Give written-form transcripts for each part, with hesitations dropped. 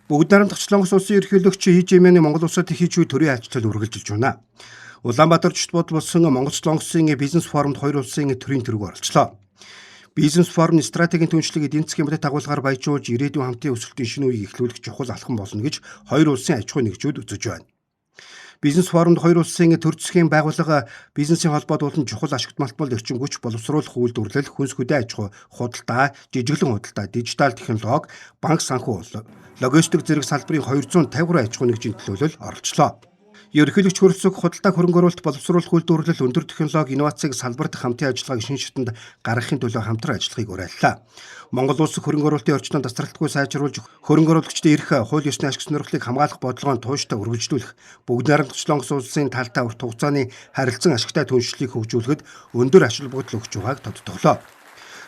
Бүгд найрамдах Солонгос улсын ерөнхийлөгч Lee Jae-myung Монгол улсад хийж буй төрийн айлчлал үргэлжилж байна. Улаанбаатар Чөтбод болсон Монгол Солонгосын бизнес форумд хоёр улсын төрийн төрөг оролцлоо. Бизнес форум стратегийн түншлэг эдийн засгийн мэдээ дагуулгаар баяжуулж ирээдүйн хамтын өсөлтийн шинэ үеийг эхлүүлэх чухал алхам болно гэж хоёр улсын аж ахуйн нэгжүүд үзэж байна. Бизнес форумд хоёр улсын төр засгийн байгууллага бизнесийн холбоод болон чухал ашигт малтмал эрчим хүч боловсруулах үйлдвэрлэл, хүнс хөдөө аж ахуй, худалдаа, жижиглэн худалдаа, дижитал технологи, банк санхүү, логистик зэрэг салбарын 253 аж ахуйн нэгжийн төлөөлөл оролцлоо. Ерөнхийлөгч хөрөлцөх худалдаа хөрөнгө оруулалт боловсруулах үйлдвэрлэл өндөр технологи инновацийг салбарт хамтын ажиллагааг шинэ шатанд гаргахын төлөө хамтран ажиллахыг уриаллаа. Монгол улс хөрөнгө оруулалтын орчноо тасралтгүй сайжруулж хөрөнгө оруулагчдын эрх, хууль ёсны ашиг сонирхлыг хамгаалах бодлогоо тууштай үргэлжлүүлэх, бүгд найрамдах Солонгос улсын талтай урт хугацааны харилцан ашигтай түншлэлийг хөгжүүлэхэд өндөр ач холбогдол өгч байгааг тодтоглоо.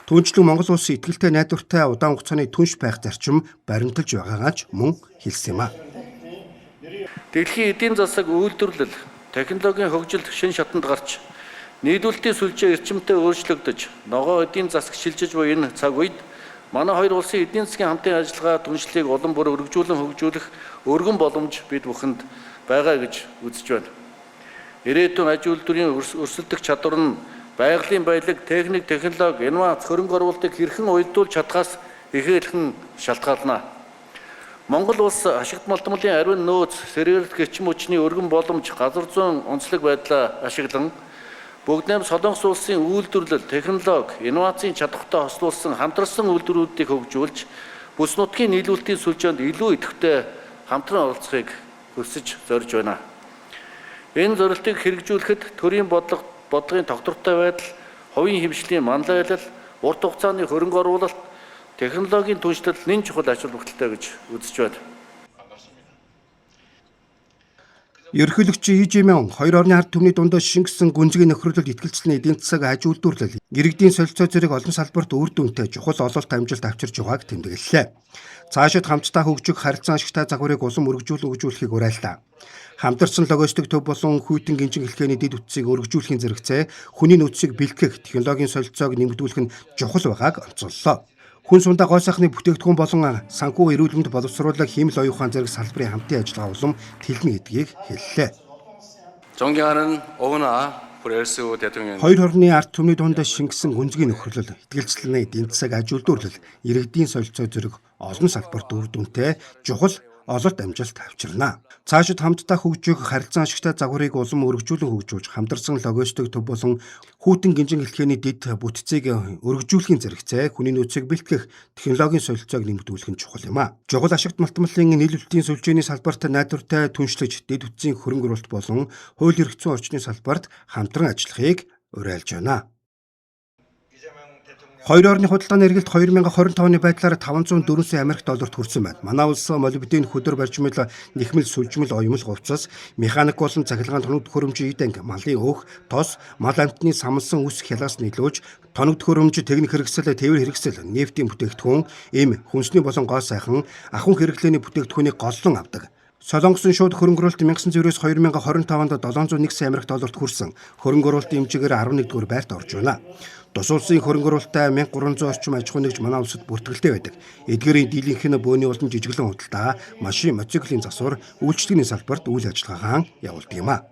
Түүнчлэн Монгол улс итгэлтэй найдвартай удаан хугацааны түнш байх зарчим баримталж байгаагаа ч мөн хэлсэн юм а. Дэлхийн эдийн засаг үйлдвэрлэл, технологийн хөгжил шинэ шатанд гарч, нийлүүлэлтийн сүлжээ эрчимтэй өөрчлөгдөж, ногоо эдийн засаг шилжиж буй энэ цаг үед манай хоёр улсын эдийн засгийн хамтын ажиллагаа түншлэлийг улам бүр өргөжүүлэн хөгжүүлэх өргөн боломж бид бүхэнд байгаа гэж үзэж байна. Ирээдүйн аж үйлдвэрийн өрсөлдөх чадвар нь байгалийн баялаг, техник, технологи, инновац, хөрөнгө оруулалтыг хэрхэн уялдуулж чадхаас ихээхэн шалтгаална. Монгол улс ашигт малтмалын ариун нөөц, сэргээлт гэрчим хүчний өргөн боломж, газар зүйн онцлог байдлаа ашиглан бүгд найрамд Солонгос улсын үйлдвэрлэл, технологи, инновацийн чадвартай хослуулсан хамтарсан үйлдвэрүүдийг хөгжүүлж, бүс нутгийн нийлүүлэлтийн сүлжээнд илүү идэвхтэй хамтран оролцохыг хүсэж зорж байна. Энэ зорилтыг хэрэгжүүлэхэд төрийн бодлогын тогтвортой байдал, хувийн хэмжээний манлайлал, урт хугацааны хөрөнгө оруулалт, технологийн түншлэл нэн чухал ач холбогдолтой гэж үзэж байна. Ерөнхийлөгч Lee Jae-myung хоёр орны ард түмний дундаа шингэсэн гүнзгий нөхрөлөлд итгэлцсэн эдийн засаг аж үйлдвэрлэл, иргэдийн солилцоо зэрэг олон салбарт үр дүнтэй чухал ололт амжилт авчирч байгааг тэмдэглэлээ. Цаашид хамтдаа хөгжих харилцан ашигтай загварыг улам өргөжүүлэхийг уриаллаа. Хамтарсан логистик төв болон хүйтэн гинжин хэлхээний дэд үтсийг өргөжүүлэхийн зэрэгцээ хүний нөөцийг бэлтгэх, технологийн солилцоог нэмэгдүүлэх нь чухал байгааг онцоллоо. Хүн сундаа гой сайхны бүтээгдэхүүн болон санхүү эрүүл мэнд боловсруулах хиймэл оюухан зэрэг салбарын хамтын ажиллагаа улам тэлнэ гэдгийг хэллээ. 존경하는 오은하 프레스 대통령. Хоёр орны ард түмний дундаа шингэсэн гүнзгий нөхрөлөл, итгэлцлэн эдийн засаг аж үйлдвэрлэл, иргэдийн солилцоо зэрэг олон салбарт үр дүнтэй чухал ололт амжилт авчирна. Цаашид хамтдаа хөгжих харилцан ашигтай загварыг улам өргөжүүлэн хөгжүүлж, хамтарсан логистик төв болон хүйтэн гинжин хэлхээний дэд бүтцийг өргөжүүлэхийн зэрэгцээ хүний нөөцийг бэлтгэх, технологийн солилцоог нэмэгдүүлэх нь чухал юм а. Чухал ашигт малтмалын нийлүүлэлтийн сүлжээний салбарт найдвартай түншлэж, дэд бүтцийн хөрөнгө оруулалт болон хууль эрх зүйн орчны салбарт хамтран ажиллахыг уриалж байна. Хоёр орны худалдааны эргэлт 2025 оны байдлаар $504 Америк долларт хүрсэн байна. Манай улс молибден хөдөр барьжмал, нэхмэл сүлжмэл, оюмл хувцас, механик болон цахилгаан тоногд хөрөмжийн иданг, малын өөх, тос, мал амтны самлсан үс хялгаас нийлүүлж, тоногд хөрөмж, техник хэрэгсэл, тээвэр хэрэгсэл, нефтийн бүтээгдэхүүн, эм, хүнсний болон гоо сайхан, ахуйн хэрэглээний бүтээгдэхүүнийг голлон авдаг. Солонгосын шууд хөрөнгө оруулалт 1900-өөс 2025 онд $701 Америк долларт хүрсэн. Хөрөнгө оруулалтын хэмжээгээр 11-р байрт орж байна. Тус улсын хөрөнгө оруулалтаа 1300 орчим аж ахуй нэгж манай улсад бүртгэлтэй байдаг. Эдгээрийн дийлэнх нь бөөний болон жижиглэн худалдаа, машин, мотоциклийн засвар, үйлчлэгний салбарт үйл ажиллагаагаа явуулдаг юм а.